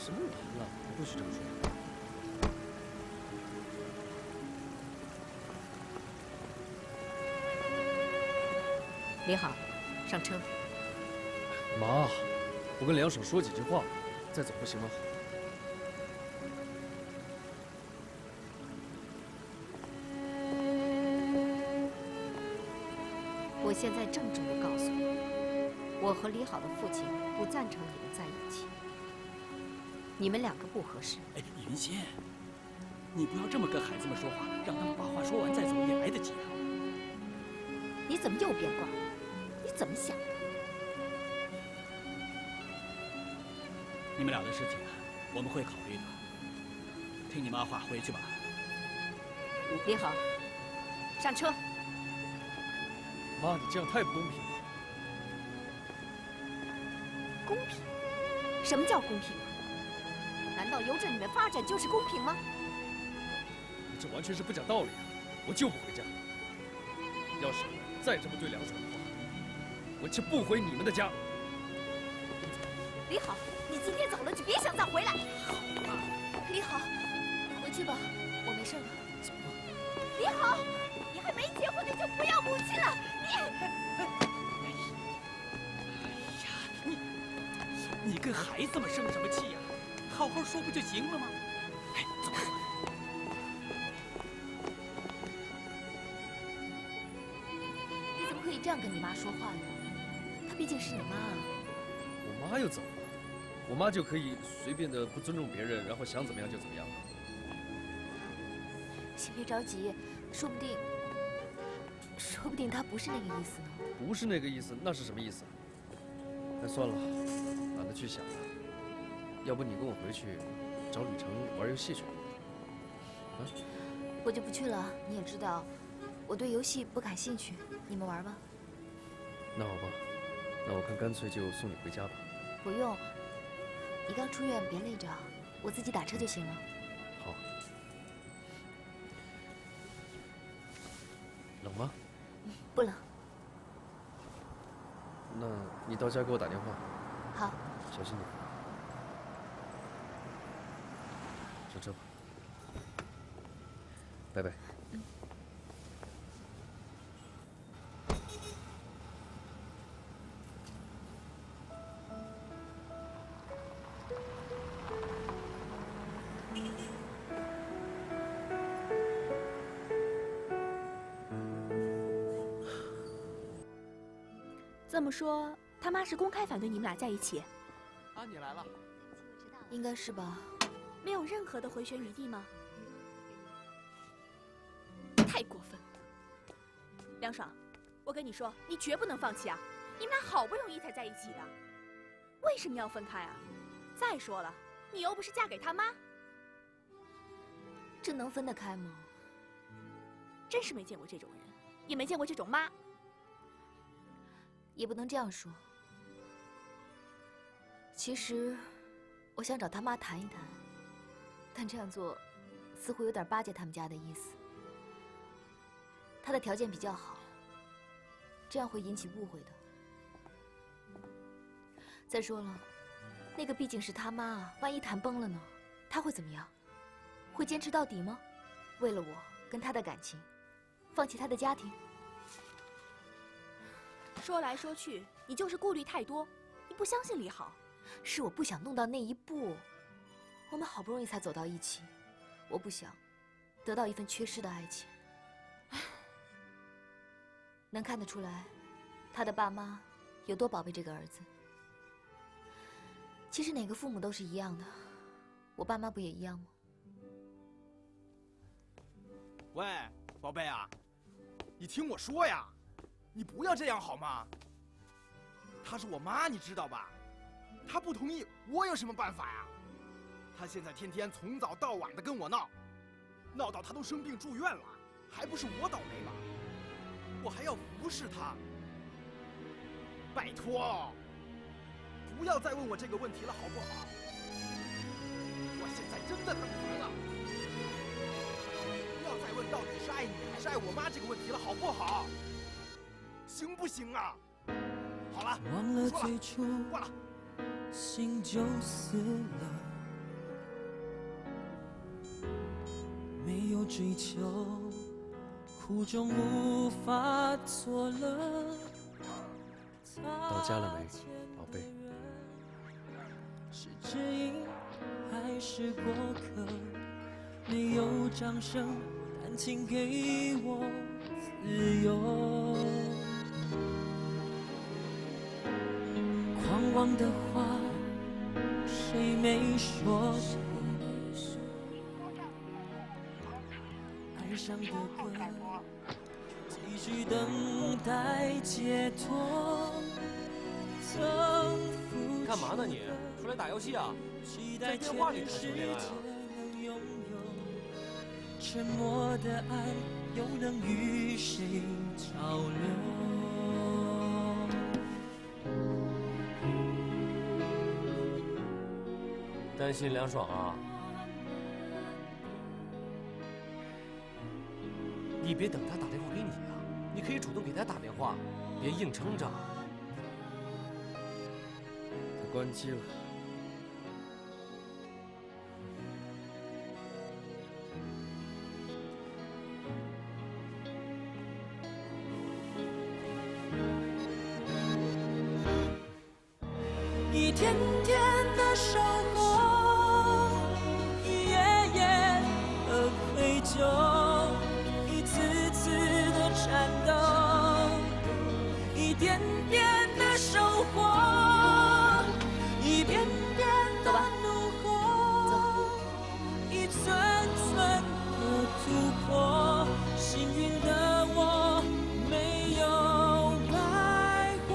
什么人啊？不会是这么说。李好，上车。妈，我跟梁爽说几句话，再走不行吗？我现在郑重地告诉你，我和李好的父亲不赞成你们在一起，你们两个不合适。哎，云仙，你不要这么跟孩子们说话，让他们把话说完再走也来得及啊。你怎么又变卦了？你怎么想的？你们俩的事情，我们会考虑的。听你妈话，回去吧。李好，上车。妈，你这样太不公平了。公平？什么叫公平？难道由着你们发展就是公平吗？你这完全是不讲道理啊！我就不回家。要是再这么对梁爽的话，我就不回你们的家。李好，你今天走了就别想再回来。好啊，李好，你回去吧，我没事了。走吧。李好，你还没结婚你就不要母亲了，你。你跟孩子们生什么气呀？好好说不就行了吗？哎，走。你怎么可以这样跟你妈说话呢？她毕竟是你妈啊。我妈又怎么了？我妈就可以随便的不尊重别人，然后想怎么样就怎么样。先别着急，说不定她不是那个意思呢。不是那个意思，那是什么意思？哎，算了，懒得去想了。要不你跟我回去找吕程玩游戏去。啊？我就不去了。你也知道，我对游戏不感兴趣。你们玩吧。那好吧，那我看干脆就送你回家吧。不用，你刚出院，别累着，我自己打车就行了。好。冷吗？不冷。那你到家给我打电话。好。小心点。上车吧。拜拜。这么说，他妈是公开反对你们俩在一起？啊，你来了。应该是吧。没有任何的回旋余地吗？太过分了！梁爽，我跟你说，你绝不能放弃啊！你们俩好不容易才在一起的，为什么要分开啊？再说了，你又不是嫁给他妈，这能分得开吗？真是没见过这种人，也没见过这种妈。也不能这样说。其实，我想找他妈谈一谈，但这样做似乎有点巴结他们家的意思。他的条件比较好，这样会引起误会的。再说了，那个毕竟是他妈啊，万一谈崩了呢？他会怎么样？会坚持到底吗？为了我跟他的感情，放弃他的家庭？说来说去，你就是顾虑太多，你不相信李好。是我不想弄到那一步。我们好不容易才走到一起，我不想得到一份缺失的爱情。能看得出来，他的爸妈有多宝贝这个儿子。其实哪个父母都是一样的，我爸妈不也一样吗？喂，宝贝啊，你听我说呀，你不要这样好吗？她是我妈，你知道吧？她不同意，我有什么办法呀？她现在天天从早到晚的跟我闹，闹到她都生病住院了，还不是我倒霉吗？我还要服侍她。拜托，不要再问我这个问题了，好不好？我现在真的很烦了。不要再问到底是爱你还是爱我妈这个问题了，好不好？行不行啊？好了，忘了不说了，最初挂了。心就死了，有追求，苦中无法作乐。到家了没，宝贝？是知音还是过客？没有掌声，但请给我自由。狂妄的话，谁没说过？爱上的歌，继续等待解脱。干嘛呢你？出来打游戏啊？在电话里谈什么恋爱啊？沉默的爱又能与谁交流？担心梁爽啊？你别等他打电话给你啊，你可以主动给他打电话，别硬撑着。他关机了。一天天的守候，一夜夜的愧疚，一次次的颤抖，一点点的收获，一遍遍的怒吼，一寸寸的突破，幸运的我没有白活。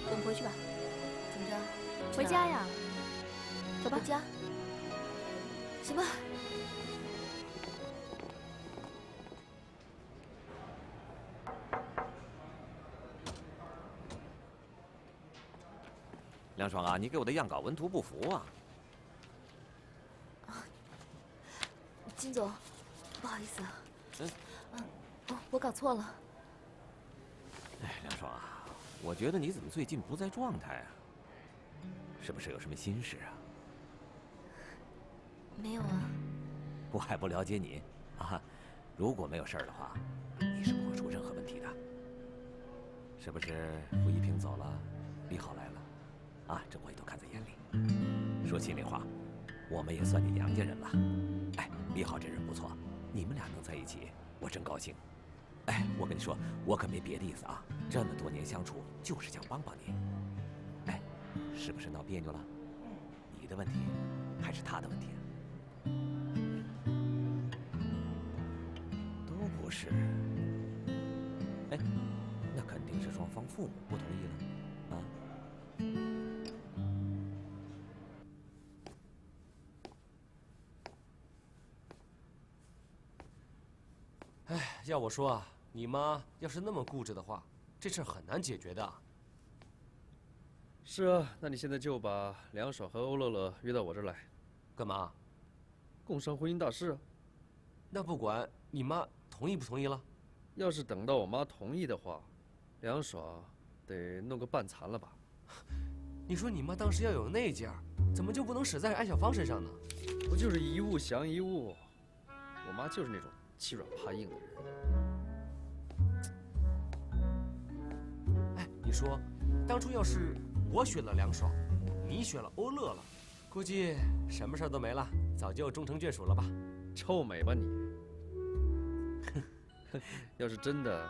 我们回去吧。怎么着？回家呀。走吧。回家。行吧。梁爽啊，你给我的样稿文图不符啊！金总，不好意思啊。我搞错了。哎，梁爽啊，我觉得你怎么最近不在状态啊？是不是有什么心事啊？没有啊。我还不了解你啊！如果没有事儿的话，你是不会出任何问题的。是不是傅一平走了，李好来了？啊，这我也都看在眼里。说心里话，我们也算你娘家人了。哎，李好这人不错，你们俩能在一起，我真高兴。哎，我跟你说，我可没别的意思啊，这么多年相处，就是想帮帮你。哎，是不是闹别扭了？你的问题，还是他的问题啊？都不是。哎，那肯定是双方父母不同意了，啊？哎，要我说啊，你妈要是那么固执的话，这事儿很难解决的。是啊，那你现在就把梁爽和欧乐乐约到我这儿来，干嘛？共商婚姻大事啊。那不管你妈同意不同意了？要是等到我妈同意的话，梁爽得弄个半残了吧？你说你妈当时要有那劲儿，怎么就不能使在艾小芳身上呢？不就是一物降一物？我妈就是那种欺软怕硬的人。哎，你说，当初要是我选了梁爽，你选了欧乐乐，估计什么事儿都没了，早就终成眷属了吧？臭美吧你！要是真的，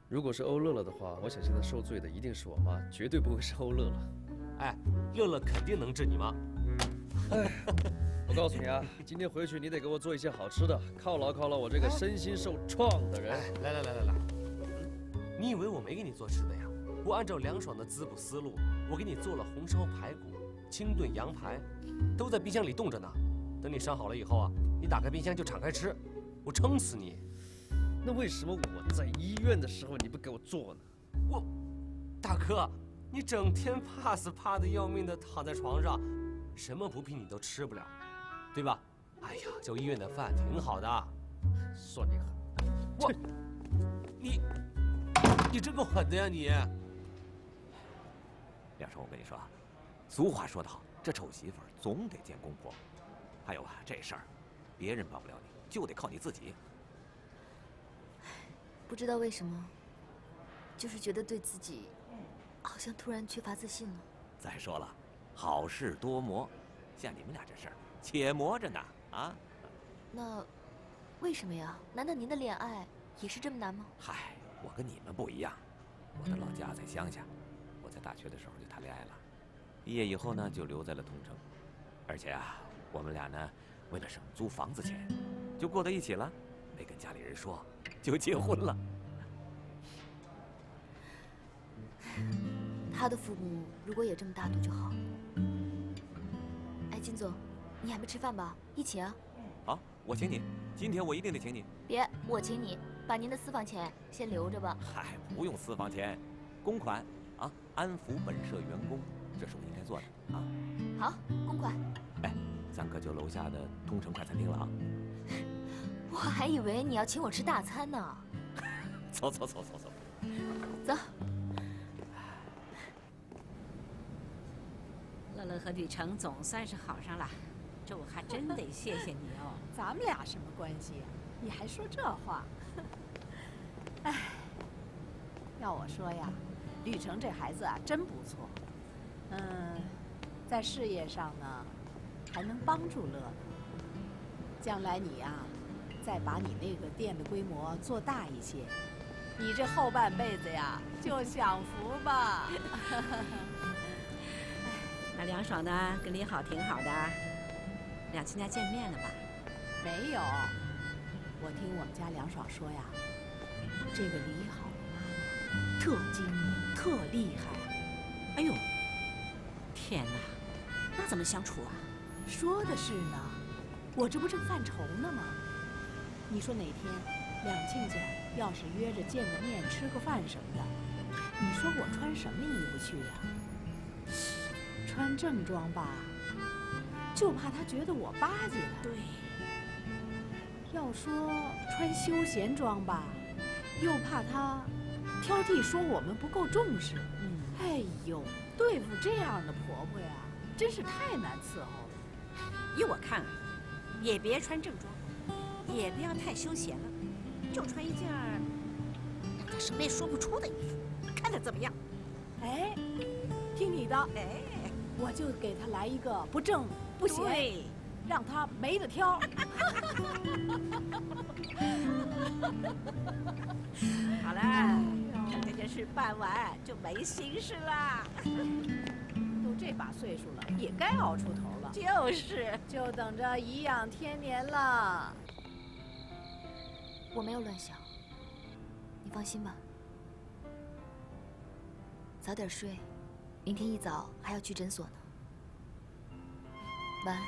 如果是欧乐乐的话，我想现在受罪的一定是我妈，绝对不会是欧乐乐。哎，乐乐肯定能治你妈。哎，我告诉你啊，今天回去你得给我做一些好吃的，犒劳犒劳我这个身心受创的人。哎，来，你以为我没给你做吃的呀？我按照梁爽的滋补思路，我给你做了红烧排骨、清炖羊排，都在冰箱里冻着呢。等你伤好了以后啊，你打开冰箱就敞开吃，我撑死你。那为什么我在医院的时候你不给我做呢？大哥，你整天怕死怕得要命的躺在床上，什么补品你都吃不了，对吧？哎呀，就医院的饭挺好的。算你狠！你真够狠的呀你！梁爽，我跟你说啊，俗话说得好，这臭媳妇儿总得见公婆。还有啊，这事儿，别人帮不了你，就得靠你自己。不知道为什么，就是觉得对自己好像突然缺乏自信了。再说了，好事多磨，像你们俩这事儿，且磨着呢啊。那为什么呀？难道您的恋爱也是这么难吗？嗨，我跟你们不一样，我的老家在乡下，我在大学的时候就谈恋爱了，毕业以后呢就留在了通城，而且啊，我们俩呢为了省租房子钱，就过到一起了，没跟家里人说，就结婚了。他的父母如果也这么大度就好了。哎，金总，你还没吃饭吧？一起啊！好，我请你，今天我一定得请你。别，我请你，把您的私房钱先留着吧。嗨，不用私房钱，公款啊，安抚本社员工，这是我应该做的啊。好，公款。哎，咱可就楼下的通城快餐厅了啊。我还以为你要请我吃大餐呢。走。走。乐乐和吕程总算是好上了，这我还真得谢谢你哦。咱们俩什么关系呀？你还说这话？哎，要我说呀，吕程这孩子啊，真不错。在事业上呢，还能帮助乐乐。将来你呀，再把你那个店的规模做大一些，你这后半辈子呀，就享福吧。那梁爽呢，跟李好挺好的，两亲家见面了吧？没有，我听我们家梁爽说呀，这个李好的妈妈特精明，特厉害。哎呦，天哪，那怎么相处啊？说的是呢，我这不正犯愁呢吗？你说哪天两亲家要是约着见个面、吃个饭什么的，你说我穿什么衣服去呀？穿正装吧，就怕他觉得我巴结他。对。要说穿休闲装吧，又怕他挑剔说我们不够重视。哎呦，对付这样的婆婆呀，真是太难伺候了。依我看啊，也别穿正装，也不要太休闲了，就穿一件让他什么也说不出的衣服，看他怎么样？哎，听你的。哎，我就给他来一个不正不邪，让他没得挑。好了，等这件事办完就没心事了。都这把岁数了，也该熬出头了。就是，就等着颐养天年了。我没有乱想，你放心吧。早点睡，明天一早还要去诊所呢。晚安。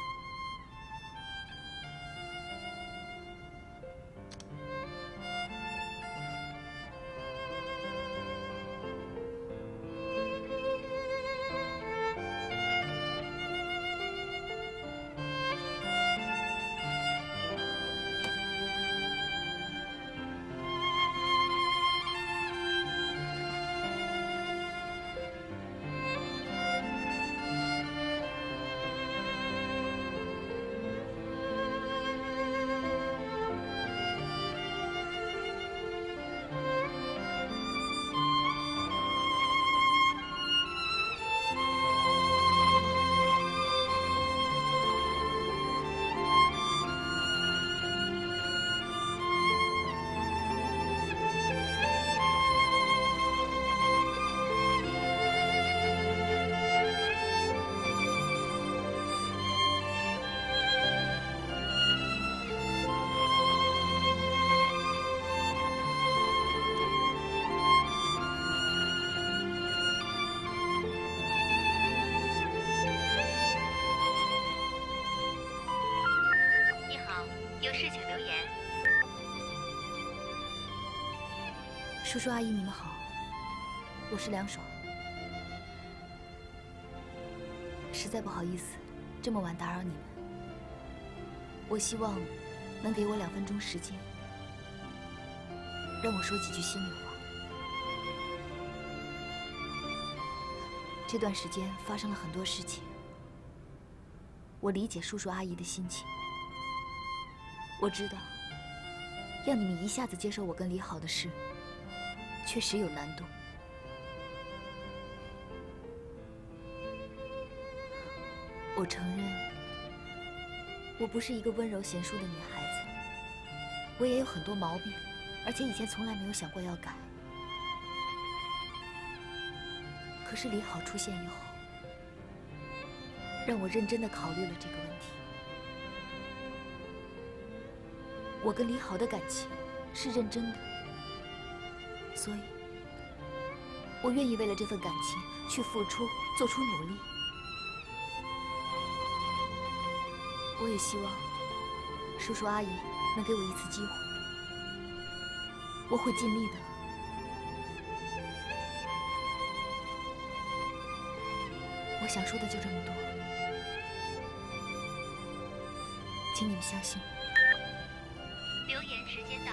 叔叔阿姨，你们好，我是梁爽。实在不好意思，这么晚打扰你们。我希望能给我2分钟时间，让我说几句心里话。这段时间发生了很多事情，我理解叔叔阿姨的心情。我知道，要你们一下子接受我跟李好的事，确实有难度。我承认，我不是一个温柔贤淑的女孩子，我也有很多毛病，而且以前从来没有想过要改。可是李好出现以后，让我认真地考虑了这个问题。我跟李好的感情是认真的，所以我愿意为了这份感情去付出，做出努力。我也希望叔叔阿姨能给我一次机会，我会尽力的。我想说的就这么多，请你们相信我。留言时间到。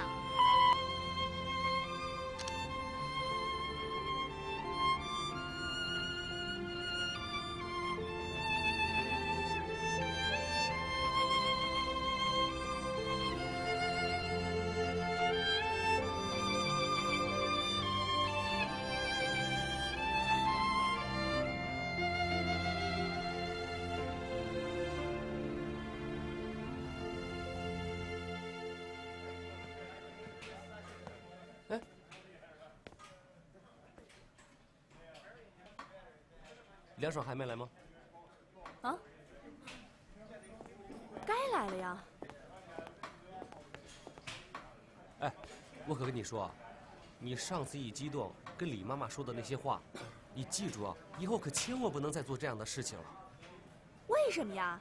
梁爽还没来吗？啊？该来了呀。哎，我可跟你说啊，你上次一激动跟李妈妈说的那些话，你记住啊，以后可千万不能再做这样的事情了。为什么呀？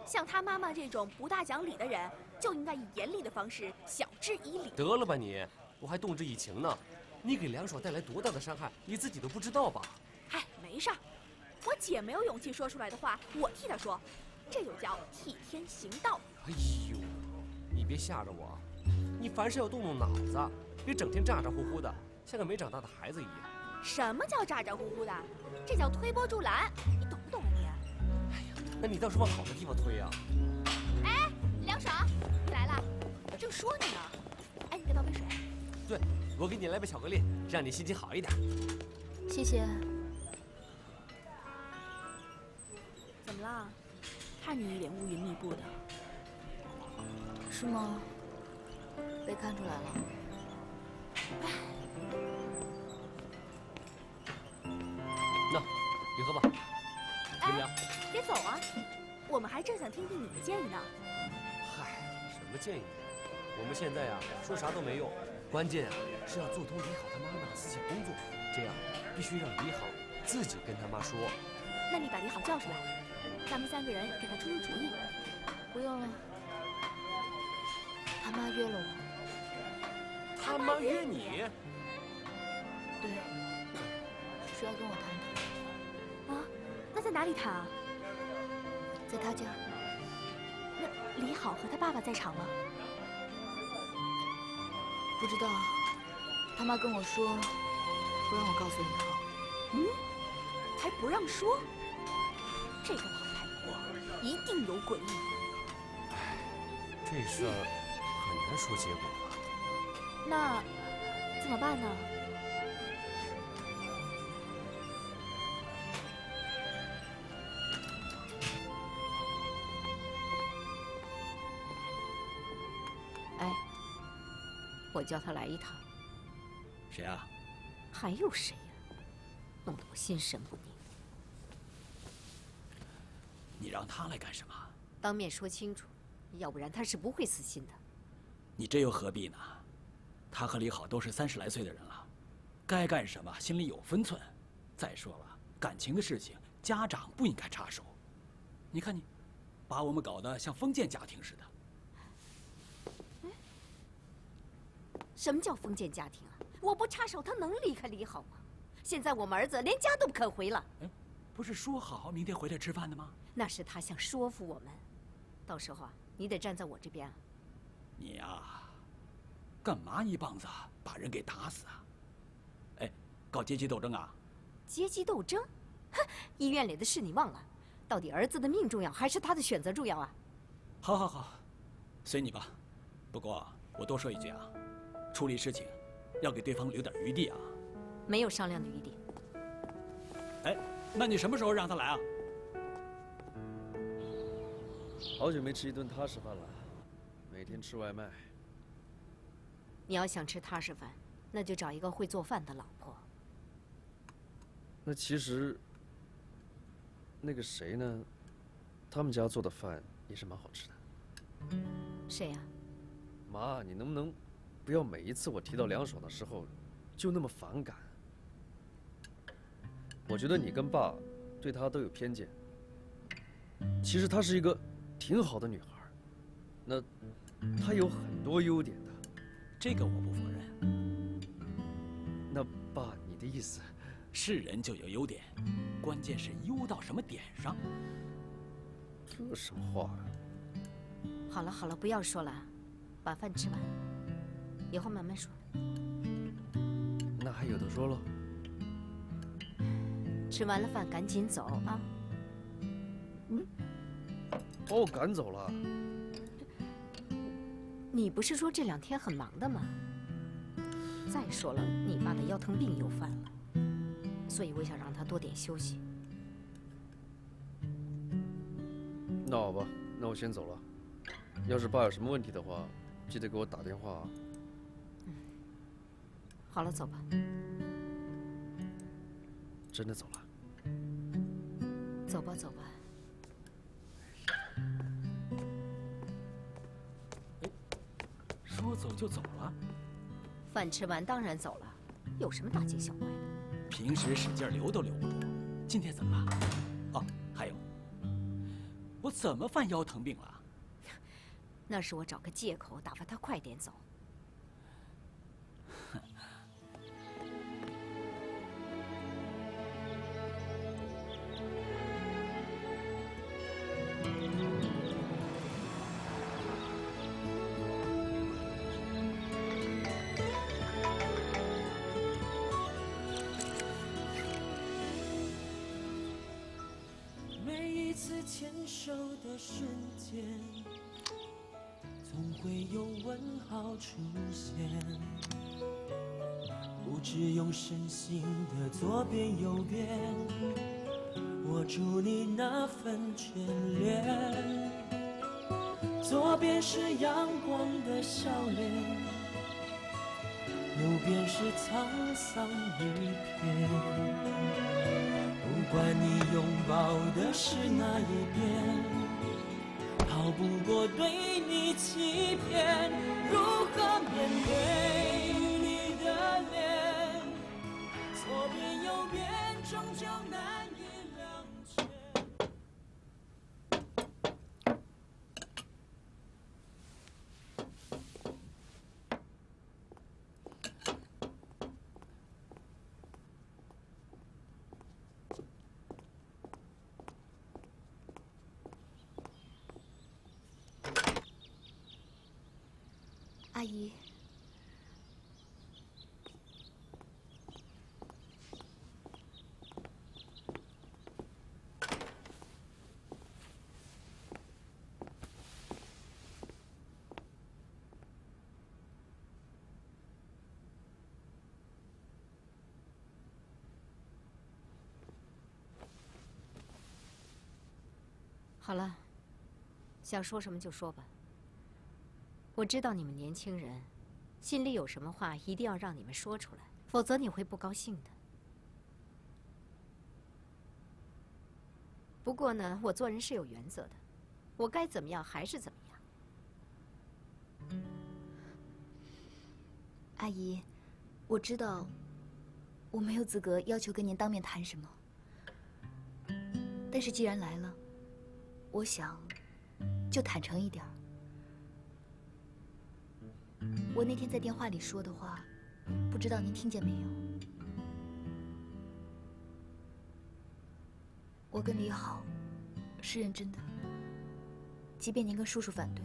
像他妈妈这种不大讲理的人，就应该以严厉的方式晓之以理。得了吧你，我还动之以情呢。你给梁爽带来多大的伤害，你自己都不知道吧？哎，没事儿。我姐没有勇气说出来的话，我替她说，这就叫替天行道。哎呦，你别吓着我，你凡事要动动脑子，别整天咋咋呼呼的，像个没长大的孩子一样。什么叫咋咋呼呼的？这叫推波助澜，你懂不懂啊你？哎呀，那你倒是往好的地方推啊！哎，梁爽，你来了，我正说你呢。哎，你给倒杯水。对，我给你来杯巧克力，让你心情好一点。谢谢。怎么了？看你一脸乌云密布的。是吗？被看出来了。那，你喝吧。饮料。别走啊！我们还正想听听你的建议呢。嗨，什么建议？我们现在呀，说啥都没用，关键啊是要做通李好他妈妈的思想工作，这样必须让李好自己跟他妈说。那你把李好叫出来，咱们3个人给他出出主意。不用了，他妈约了我。他妈约你？对，说要跟我谈谈。啊？那在哪里谈啊？在他家。那李好和他爸爸在场吗？不知道，他妈跟我说不让我告诉李好。嗯？还不让说？这个老太婆一定有诡异。哎，这事儿很难说结果吧？那怎么办呢？哎，我叫他来一趟。谁啊？还有谁呀？弄得我心神不宁。你让他来干什么？当面说清楚，要不然他是不会死心的。你这又何必呢？他和李好都是30来岁的人了，该干什么心里有分寸。再说了，感情的事情家长不应该插手。你看你，把我们搞得像封建家庭似的。什么叫封建家庭啊？我不插手，他能离开李好吗？现在我们儿子连家都不肯回了。哎，不是说好明天回来吃饭的吗？那是他想说服我们，到时候啊，你得站在我这边啊。你呀，干嘛一棒子把人给打死啊？哎，搞阶级斗争啊？阶级斗争？哼，医院里的事你忘了？到底儿子的命重要，还是他的选择重要啊？好，好，好，随你吧。不过我多说一句啊，处理事情要给对方留点余地啊。没有商量的余地。哎，那你什么时候让他来啊？好久没吃一顿踏实饭了，每天吃外卖。你要想吃踏实饭，那就找一个会做饭的老婆。那其实，那个谁呢，他们家做的饭也是蛮好吃的。谁呀？妈，你能不能不要每一次我提到梁爽的时候，就那么反感？我觉得你跟爸对她都有偏见。其实她是一个挺好的女孩，那她有很多优点的。这个我不否认。那爸，你的意思？是人就有优点，关键是优到什么点上。这什么话啊？好了好了，不要说了，把饭吃完，以后慢慢说。那还有的说了。吃完了饭赶紧走啊！把我赶走了？你不是说这2天很忙的吗？再说了，你爸的腰疼病又犯了，所以我想让他多点休息。那好吧，那我先走了。要是爸有什么问题的话，记得给我打电话啊。好了，走吧。真的走了？走吧，走吧。说走就走了？饭吃完当然走了，有什么大惊小怪的？平时使劲留都留不住，今天怎么了？哦，还有，我怎么犯腰疼病了？那是我找个借口打发他快点走。每一次牵手的瞬间，总会有问号出现。不止用身心的左边右边，握住你那份眷恋。左边是阳光的笑脸，右边是沧桑一片。不管你拥抱的是哪一边，逃不过对你欺骗。如何面对你的脸？左边右边终究难以两全。阿姨，好了，想说什么就说吧。我知道你们年轻人，心里有什么话一定要让你们说出来，否则你会不高兴的。不过呢，我做人是有原则的，我该怎么样还是怎么样。阿姨，我知道我没有资格要求跟您当面谈什么，但是既然来了，我想就坦诚一点儿。我那天在电话里说的话，不知道您听见没有？我跟李好是认真的，即便您跟叔叔反对，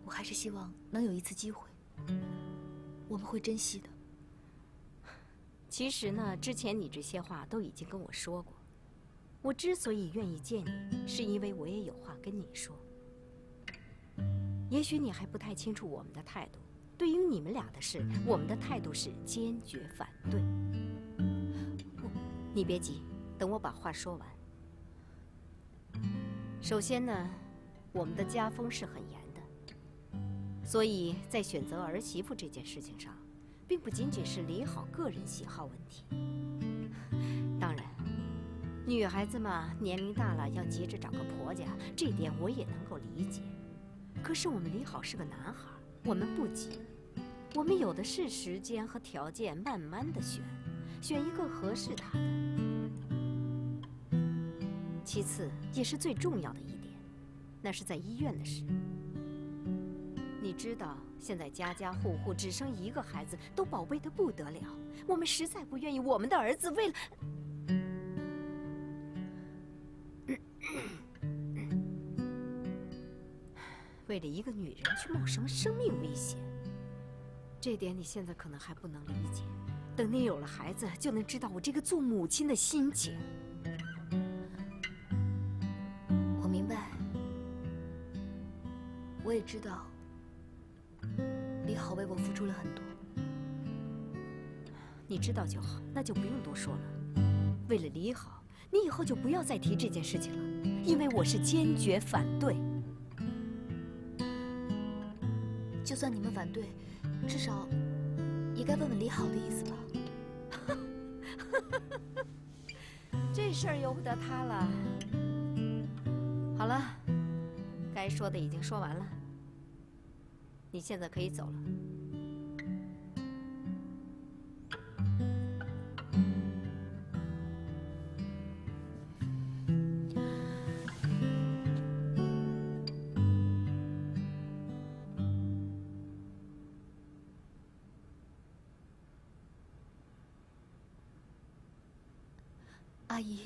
我还是希望能有一次机会，我们会珍惜的。其实呢，之前你这些话都已经跟我说过，我之所以愿意见你，是因为我也有话跟你说。也许你还不太清楚我们的态度。对于你们俩的事，我们的态度是坚决反对。你别急，等我把话说完。首先呢，我们的家风是很严的，所以在选择儿媳妇这件事情上，并不仅仅是李好个人喜好问题。当然，女孩子嘛，年龄大了要急着找个婆家，这点我也能够理解。可是我们李好是个男孩，我们不急，我们有的是时间和条件，慢慢的选一个合适他的。其次，也是最重要的一点，那是在医院的事。你知道，现在家家户户只生一个孩子，都宝贝得不得了。我们实在不愿意我们的儿子为了……为了一个女人去冒什么生命危险？这点你现在可能还不能理解，等你有了孩子，就能知道我这个做母亲的心情。我明白，我也知道，李好为我付出了很多。你知道就好，那就不用多说了。为了李好，你以后就不要再提这件事情了，因为我是坚决反对。就算你们反对，至少也该问问李好的意思吧。这事儿由不得他了。好了，该说的已经说完了，你现在可以走了。阿姨，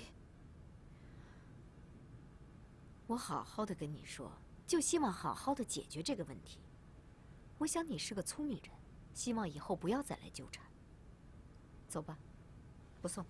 我好好的跟你说，就希望好好的解决这个问题。我想你是个聪明人，希望以后不要再来纠缠。走吧，不送。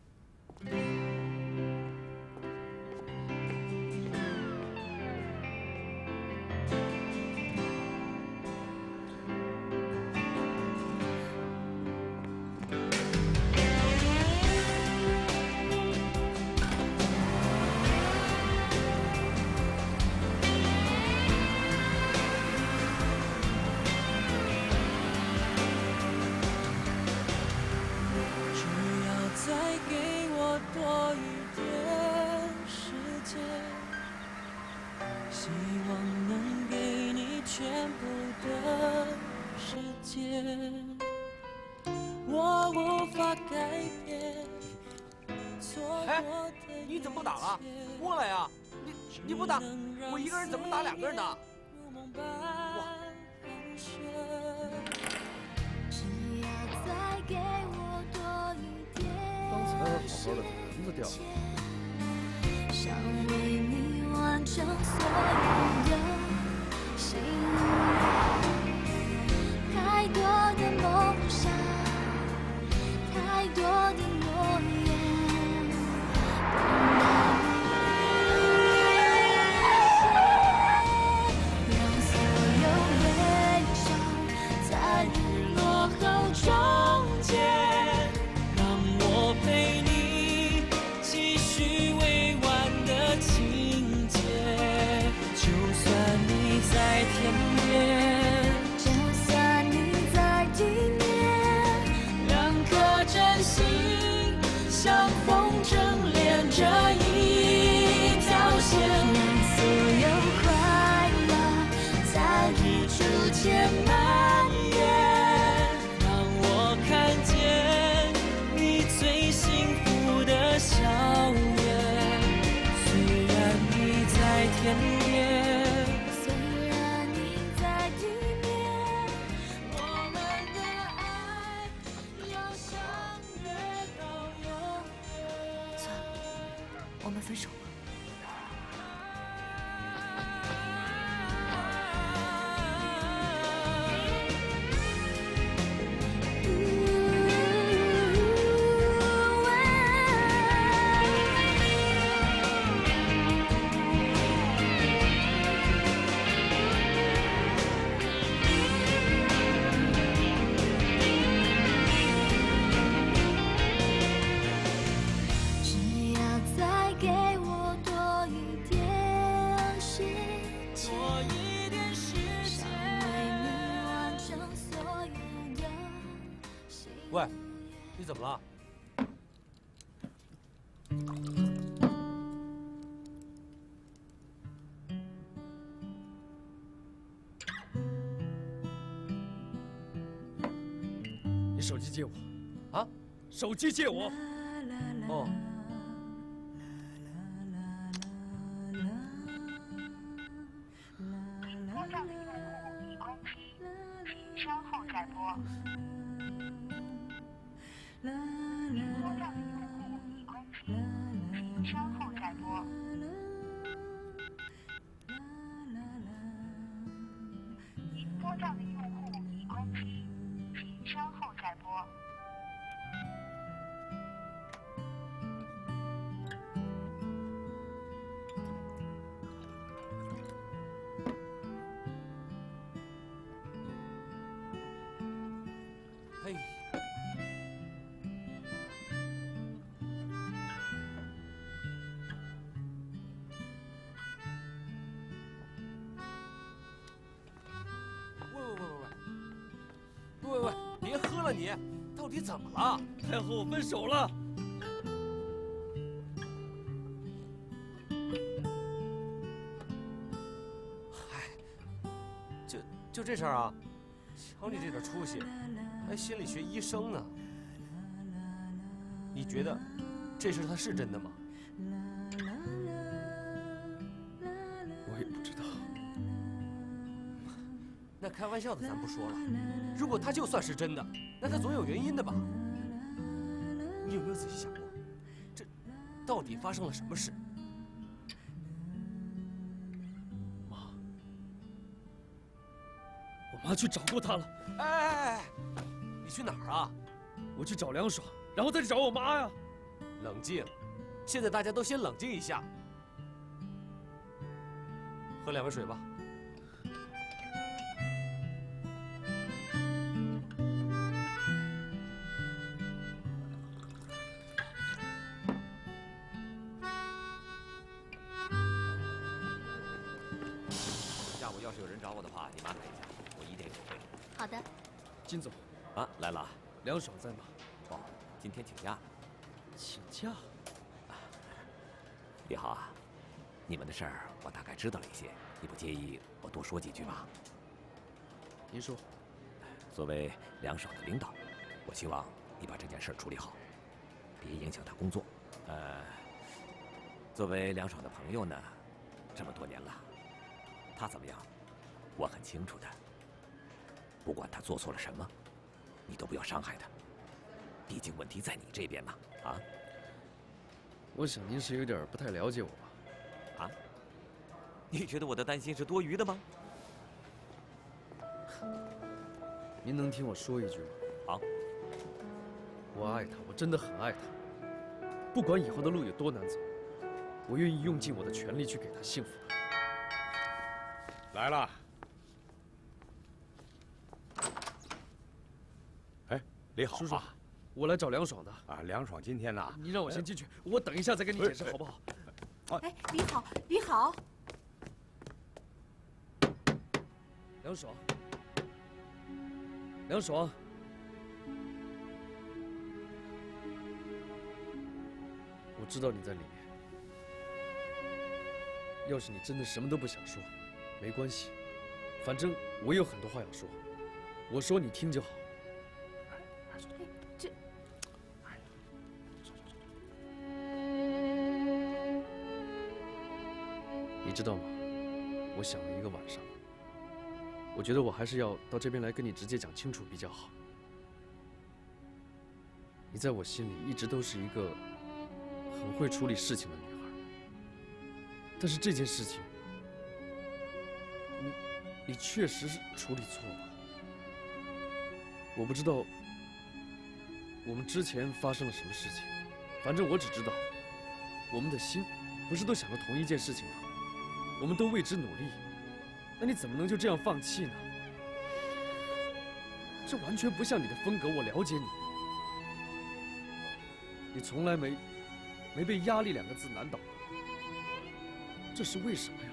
我无法改变。哎，你怎么不打了？过来呀！你不打，我一个人怎么打两个人呢？哇！刚才好好的，轮子掉了。想为你完成所有的心愿，太多的梦想，太多的诺言，让所有悲伤在日落后终结，让我陪你继续未完的情节，就算你在天边，就算你在地面，两颗真心像风筝连着一条线，让所有快乐在日出前蔓延，让我看见你最幸福的笑颜。虽然你在天边，虽然你在地面，我们的爱要相约到永远。算了，我们分手吧。喂，你怎么了？你手机借我。啊？手机借我。哦。 稍后再拨。稍后再拨。您拨叫的用户已关机，请稍后再拨。嘿。 喂，别喝了你，到底怎么了？他和我分手了。嗨，就这事儿啊？瞧你这点出息，还心理学医生呢？你觉得这事他是真的吗？我也不知道。那开玩笑的咱不说了，如果他就算是真的，那他总有原因的吧？你有没有仔细想过，这到底发生了什么事？妈，我妈去找过他了。哎，你去哪儿啊？我去找梁爽，然后再去找我妈呀。冷静，现在大家都先冷静一下。喝2杯水吧。 下午要是有人找我的话，你们安排一下，我一定有会。好的。金总，啊，来了。梁爽在吗？哦，今天请假了。请假？李浩啊，你们的事儿我大概知道了一些，你不介意我多说几句吧？您说。作为梁爽的领导，我希望你把这件事处理好，别影响他工作。作为梁爽的朋友呢，这么多年了，他怎么样，我很清楚的。不管他做错了什么，你都不要伤害他，毕竟问题在你这边嘛，啊？我想您是有点不太了解我吧？啊？你觉得我的担心是多余的吗？您能听我说一句吗？好。我爱他，我真的很爱他。不管以后的路有多难走，我愿意用尽我的全力去给他幸福的。来了。哎，李好啊。叔叔，我来找梁爽的。啊，梁爽今天呢？你让我先进去，我等一下再跟你解释，好不好？哎，李好，李好。梁爽。梁爽，我知道你在里面。要是你真的什么都不想说，没关系，反正我有很多话要说，我说你听就好。这，你知道吗？我想了一个晚上。我觉得我还是要到这边来跟你直接讲清楚比较好。你在我心里一直都是一个很会处理事情的女孩，但是这件事情，你确实是处理错了。我不知道我们之前发生了什么事情，反正我只知道，我们的心不是都想着同一件事情吗？我们都为之努力。那你怎么能就这样放弃呢？这完全不像你的风格，我了解你。你从来没被压力2个字难倒过，这是为什么呀？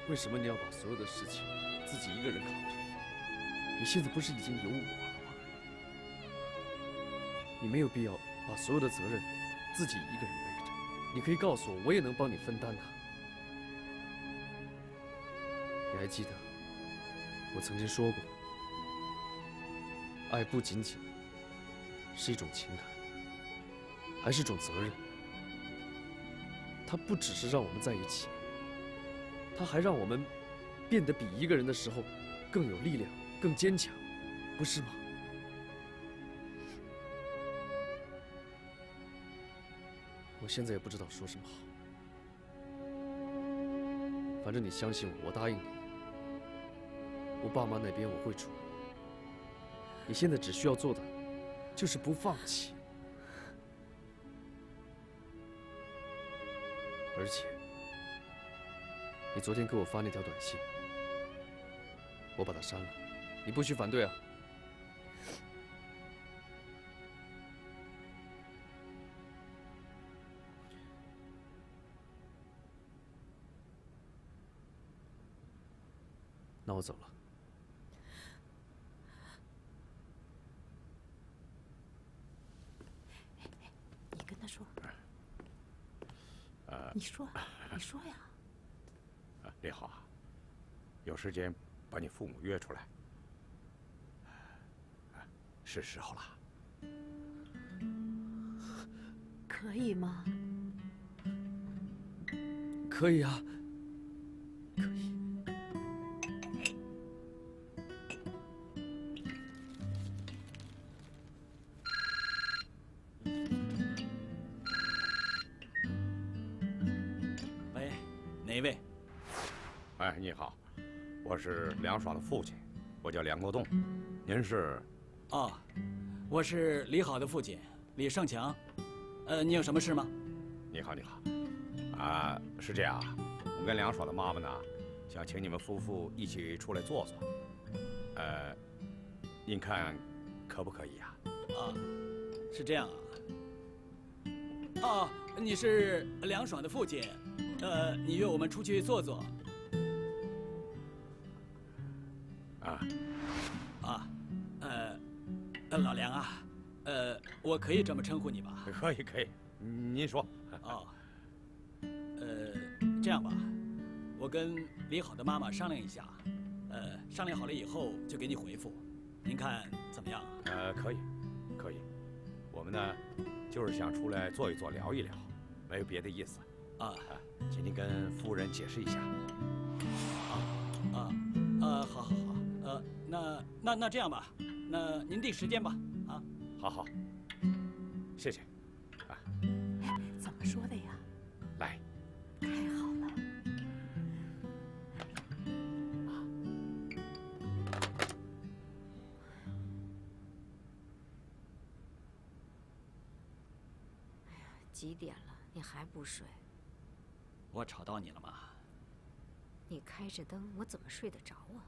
为什么你要把所有的事情自己一个人扛着？你现在不是已经有我了吗？你没有必要把所有的责任自己一个人背着，你可以告诉我，我也能帮你分担的。你还记得我曾经说过，爱不仅仅是一种情感，还是种责任。它不只是让我们在一起，它还让我们变得比一个人的时候更有力量、更坚强，不是吗？我现在也不知道说什么好。反正你相信我，我答应你，我爸妈那边我会处理。你现在只需要做的，就是不放弃。而且，你昨天给我发那条短信，我把它删了，你不许反对啊！那我走了。你跟他说。你说，你说呀。李好，有时间把你父母约出来，是时候了。可以吗？可以啊，可以。喂，哪一位？哎，你好，我是梁爽的父亲，我叫梁国栋，您是？哦，我是李好的父亲，李胜强。你有什么事吗？你好，你好。啊，是这样啊，我跟梁爽的妈妈呢，想请你们夫妇一起出来坐坐。您看可不可以啊？啊，是这样啊。哦，你是梁爽的父亲，你约我们出去坐坐。老梁啊，我可以这么称呼你吧？可以，可以，您说。哦，这样吧，我跟李好的妈妈商量一下，商量好了以后就给你回复，您看怎么样？可以，可以。我们呢，就是想出来坐一坐，聊一聊，没有别的意思。啊，请您跟夫人解释一下。好好好，那这样吧，那您定时间吧，啊，好好，谢谢，啊，怎么说的呀？来，太好了。哎呀，几点了，你还不睡？我吵到你了吗？你开着灯，我怎么睡得着啊？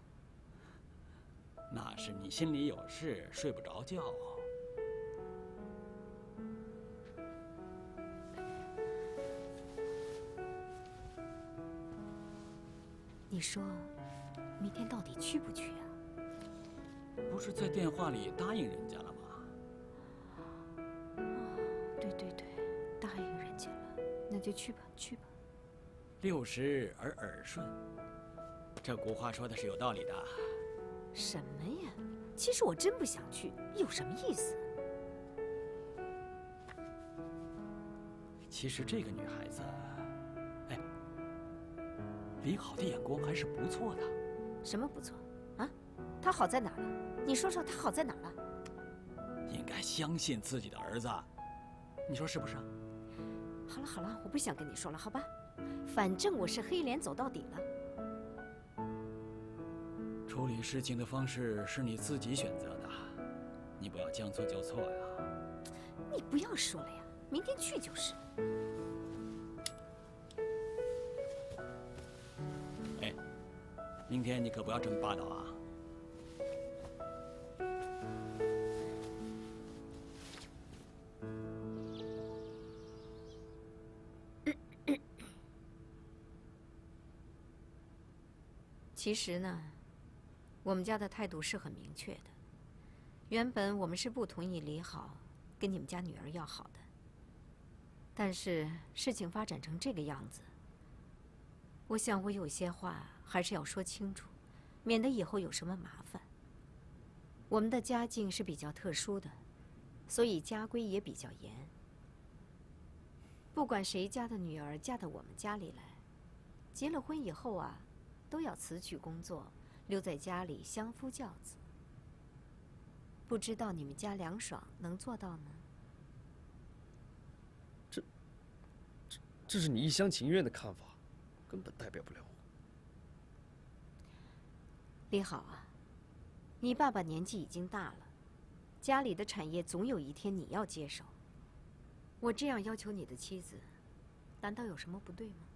那是你心里有事，睡不着觉。你说，明天到底去不去啊？不是在电话里答应人家了吗？对对对，答应人家了，那就去吧，去吧。六十而耳顺，这古话说的是有道理的。什么呀？其实我真不想去，有什么意思？其实这个女孩子，哎，李好的眼光还是不错的。什么不错？啊？她好在哪儿了？你说说她好在哪儿了？应该相信自己的儿子，你说是不是？好了好了，我不想跟你说了，好吧？反正我是黑脸走到底了。处理事情的方式是你自己选择的，你不要将错就错呀。你不要说了呀，明天去就是。哎，明天你可不要这么霸道啊！其实呢，我们家的态度是很明确的。原本我们是不同意李好跟你们家女儿要好的，但是事情发展成这个样子，我想我有些话还是要说清楚，免得以后有什么麻烦。我们的家境是比较特殊的，所以家规也比较严。不管谁家的女儿嫁到我们家里来，结了婚以后啊，都要辞去工作，留在家里相夫教子。不知道你们家梁爽能做到呢？这是你一厢情愿的看法，根本代表不了我。李好啊，你爸爸年纪已经大了，家里的产业总有一天你要接手。我这样要求你的妻子，难道有什么不对吗？